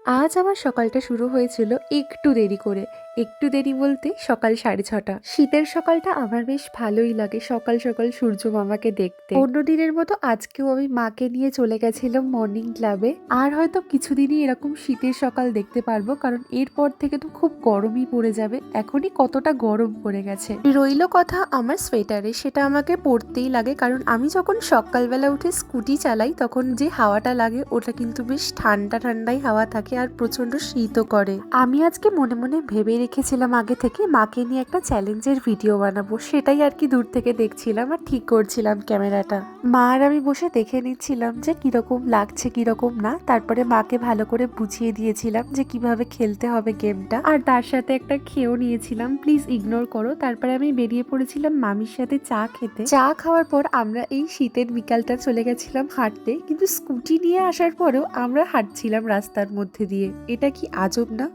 আজ আমার সকালটা শুরু হয়েছিল একটু দেরি করে। একটু দেরি বলতে সকাল 6:30। শীতের সকালটা আমার বেশ ভালোই লাগে, সকাল সকাল সূর্য মামাকে দেখতে। অন্য দিনের মতো আজকেও আমি মাকে নিয়ে চলে গেছিলাম মর্নিং ক্লাবে। আর হয়তো কিছুদিনই এরকম শীতের সকাল দেখতে পারবো, কারণ এরপর থেকে তো খুব গরমই পড়ে যাবে। এখনই কতটা গরম পড়ে গেছে। রইলো কথা আমার সোয়েটারে, সেটা আমাকে পরতেই লাগে, কারণ আমি যখন সকালবেলা উঠে স্কুটি চালাই তখন যে হাওয়াটা লাগে ওটা কিন্তু বেশ ঠান্ডা ঠান্ডাই হাওয়া থাকে আর প্রচন্ড শীতও করে। আমি আজকে মনে মনে ভেবে রেখেছিলাম আগে থেকে মাকে নিয়ে একটা চ্যালেঞ্জের ভিডিও বানাবো, সেটাই আর কি দূর থেকে দেখছিলাম আর ঠিক করছিলাম ক্যামেরাটা। মা আর আমি বসে দেখে নিচ্ছিলাম যে কিরকম লাগছে কিরকম না, তারপরে মাকে ভালো করে বুঝিয়ে দিয়েছিলাম যে কিভাবে খেলতে হবে গেমটা, আর তার সাথে একটা খেয়েও নিয়েছিলাম, প্লিজ ইগনোর করো। তারপরে আমি বেরিয়ে পড়েছিলাম মামির সাথে চা খেতে। চা খাওয়ার পর আমরা এই শীতের বিকালটা চলে গেছিলাম হাঁটতে, কিন্তু স্কুটি নিয়ে আসার পরেও আমরা হাঁটছিলাম রাস্তার মধ্যে দিয়ে। এটা কি আজব না?